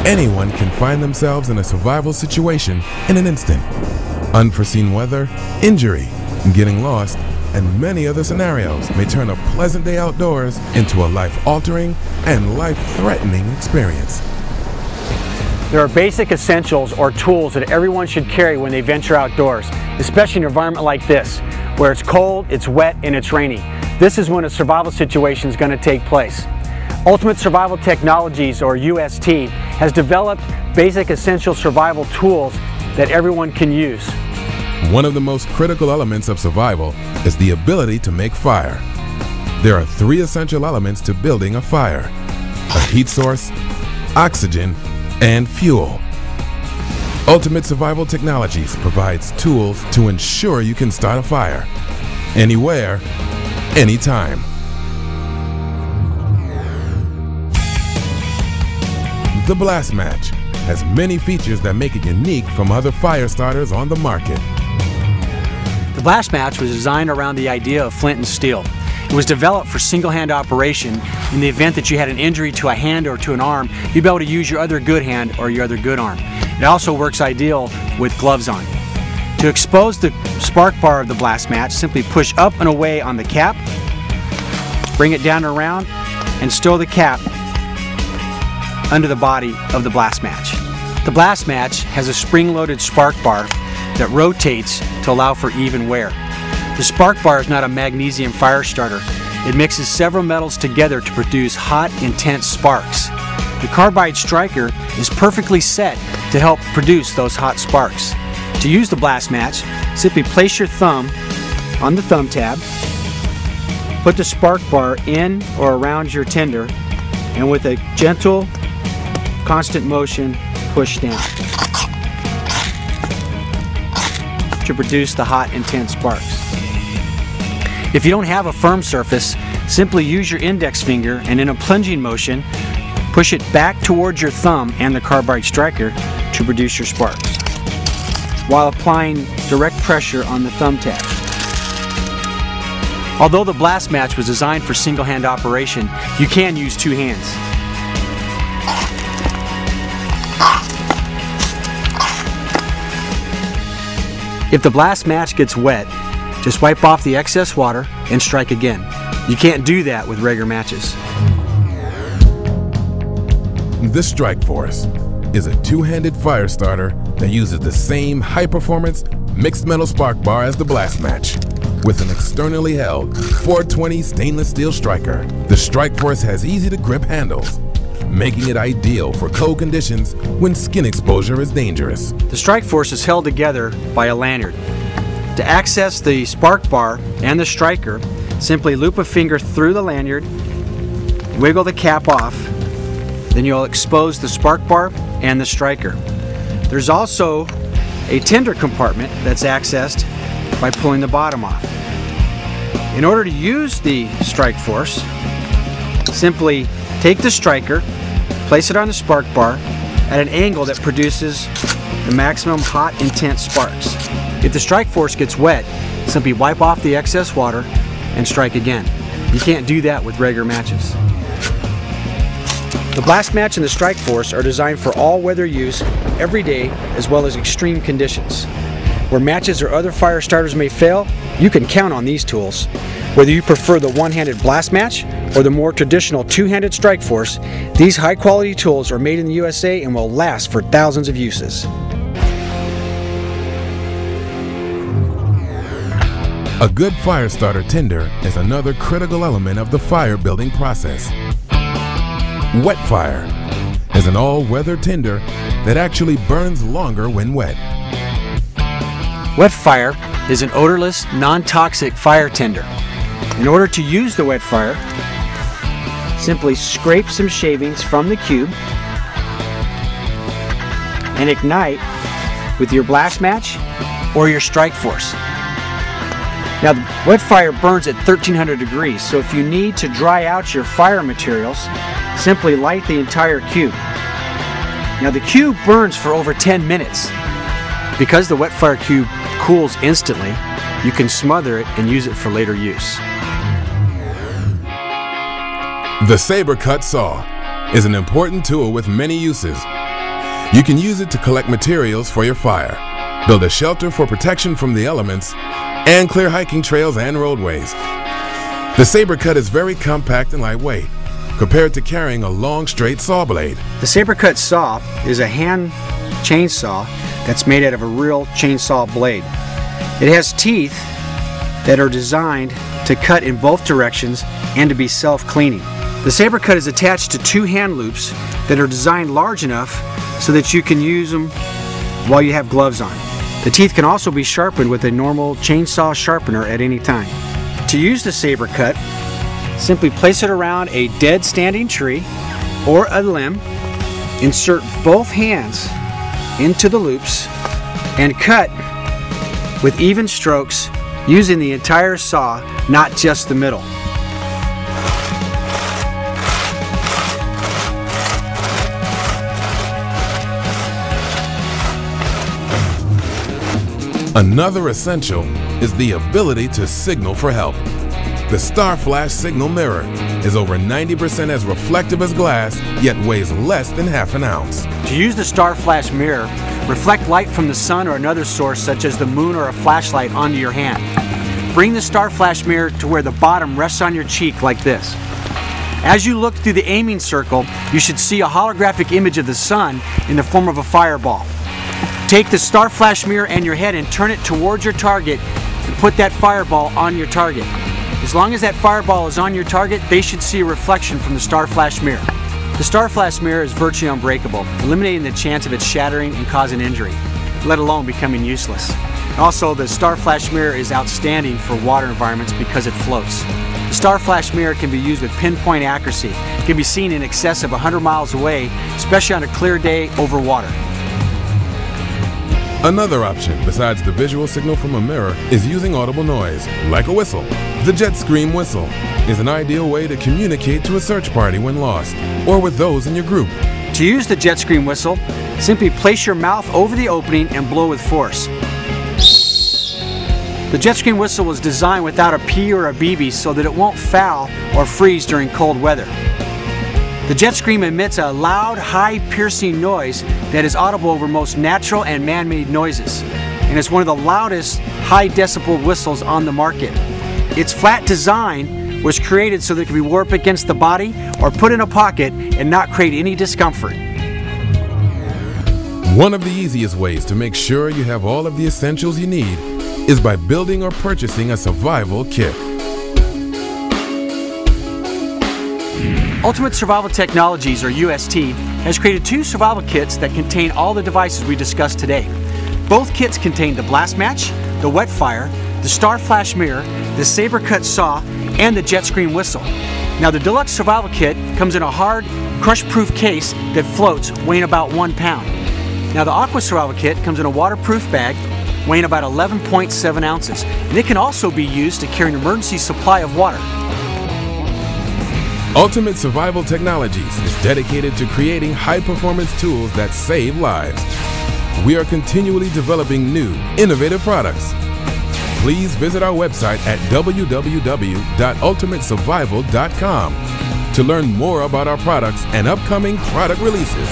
anyone can find themselves in a survival situation in an instant. Unforeseen weather, injury, getting lost, and many other scenarios may turn a pleasant day outdoors into a life-altering and life-threatening experience. There are basic essentials or tools that everyone should carry when they venture outdoors, especially in an environment like this, where it's cold, it's wet, and it's rainy. This is when a survival situation is going to take place. Ultimate Survival Technologies, or UST, has developed basic essential survival tools that everyone can use. One of the most critical elements of survival is the ability to make fire. There are 3 essential elements to building a fire: a heat source, oxygen, and fuel. Ultimate Survival Technologies provides tools to ensure you can start a fire anywhere, anytime. The Blast Match has many features that make it unique from other fire starters on the market. The Blast Match was designed around the idea of flint and steel. It was developed for single-hand operation. In the event that you had an injury to a hand or to an arm, you'd be able to use your other good hand or your other good arm. It also works ideal with gloves on. To expose the spark bar of the Blast Match, simply push up and away on the cap, bring it down and around, and stow the cap under the body of the Blast Match. The Blast Match has a spring-loaded spark bar that rotates to allow for even wear. The spark bar is not a magnesium fire starter. It mixes several metals together to produce hot, intense sparks. The carbide striker is perfectly set to help produce those hot sparks. To use the Blast Match, simply place your thumb on the thumb tab, put the spark bar in or around your tinder, and with a gentle, constant motion, push down to produce the hot, intense sparks. If you don't have a firm surface, simply use your index finger and in a plunging motion, push it back towards your thumb and the carbide striker to produce your sparks, while applying direct pressure on the thumb tab. Although the Blast Match was designed for single-hand operation, you can use 2 hands. If the Blast Match gets wet, just wipe off the excess water and strike again. You can't do that with regular matches. The Strike Force is a 2-handed fire starter that uses the same high-performance mixed metal spark bar as the Blast Match. With an externally held 420 stainless steel striker, the Strike Force has easy-to-grip handles, making it ideal for cold conditions when skin exposure is dangerous. The Strike Force is held together by a lanyard. To access the spark bar and the striker, simply loop a finger through the lanyard, wiggle the cap off, then you'll expose the spark bar and the striker. There's also a tinder compartment that's accessed by pulling the bottom off. In order to use the Strike Force, simply take the striker, place it on the spark bar at an angle that produces the maximum hot, intense sparks. If the Strike Force gets wet, simply wipe off the excess water and strike again. You can't do that with regular matches. The Blast Match and the Strike Force are designed for all weather use every day, as well as extreme conditions. Where matches or other fire starters may fail, you can count on these tools. Whether you prefer the one-handed Blast Match or the more traditional 2-handed Strike Force, these high-quality tools are made in the USA and will last for thousands of uses. A good fire starter tinder is another critical element of the fire building process. Wet fire is an all-weather tinder that actually burns longer when wet. Wet fire is an odorless, non-toxic fire tinder. In order to use the wet fire, simply scrape some shavings from the cube and ignite with your Blast Match or your Strike Force. Now, the wet fire burns at 1300 degrees, so if you need to dry out your fire materials, simply light the entire cube. Now, the cube burns for over 10 minutes. Because the wet fire cube cools instantly, you can smother it and use it for later use. The saber cut saw is an important tool with many uses, You can use it to collect materials for your fire, build a shelter for protection from the elements, and clear hiking trails and roadways. The Saber Cut is very compact and lightweight, compared to carrying a long, straight saw blade. The Saber Cut saw is a hand chainsaw that's made out of a real chainsaw blade. It has teeth that are designed to cut in both directions and to be self-cleaning. The Saber Cut is attached to two hand loops that are designed large enough so that you can use them while you have gloves on. The teeth can also be sharpened with a normal chainsaw sharpener at any time. To use the Saber Cut, simply place it around a dead standing tree or a limb, insert both hands into the loops, and cut with even strokes using the entire saw, not just the middle. Another essential is the ability to signal for help. The Star Flash signal mirror is over 90% as reflective as glass, yet weighs less than half an ounce. To use the Star Flash mirror, reflect light from the sun or another source such as the moon or a flashlight onto your hand. Bring the Star Flash mirror to where the bottom rests on your cheek like this. As you look through the aiming circle, you should see a holographic image of the sun in the form of a fireball. Take the Star Flash mirror and your head and turn it towards your target and put that fireball on your target. As long as that fireball is on your target, they should see a reflection from the Star Flash mirror. The Star Flash mirror is virtually unbreakable, eliminating the chance of its shattering and causing injury, let alone becoming useless. Also, the Star Flash mirror is outstanding for water environments because it floats. The Star Flash mirror can be used with pinpoint accuracy. It can be seen in excess of 100 miles away, especially on a clear day over water. Another option, besides the visual signal from a mirror, is using audible noise, like a whistle. The Jet Scream whistle is an ideal way to communicate to a search party when lost, or with those in your group. To use the Jet Scream whistle, simply place your mouth over the opening and blow with force. The Jet Scream whistle was designed without a P or a BB so that it won't foul or freeze during cold weather. The Jet Scream emits a loud, high, piercing noise that is audible over most natural and man-made noises, and it's one of the loudest high decibel whistles on the market. Its flat design was created so that it can be worn up against the body or put in a pocket and not create any discomfort. One of the easiest ways to make sure you have all of the essentials you need is by building or purchasing a survival kit. Ultimate Survival Technologies, or UST, has created two survival kits that contain all the devices we discussed today. Both kits contain the blast match, the wet fire, the Star Flash mirror, the Saber Cut saw, and the Jet Scream whistle. Now, the Deluxe Survival Kit comes in a hard, crush-proof case that floats, weighing about 1 pound. Now, the Aqua Survival Kit comes in a waterproof bag weighing about 11.7 ounces, and it can also be used to carry an emergency supply of water. Ultimate Survival Technologies is dedicated to creating high-performance tools that save lives. We are continually developing new, innovative products. Please visit our website at www.ultimatesurvival.com to learn more about our products and upcoming product releases.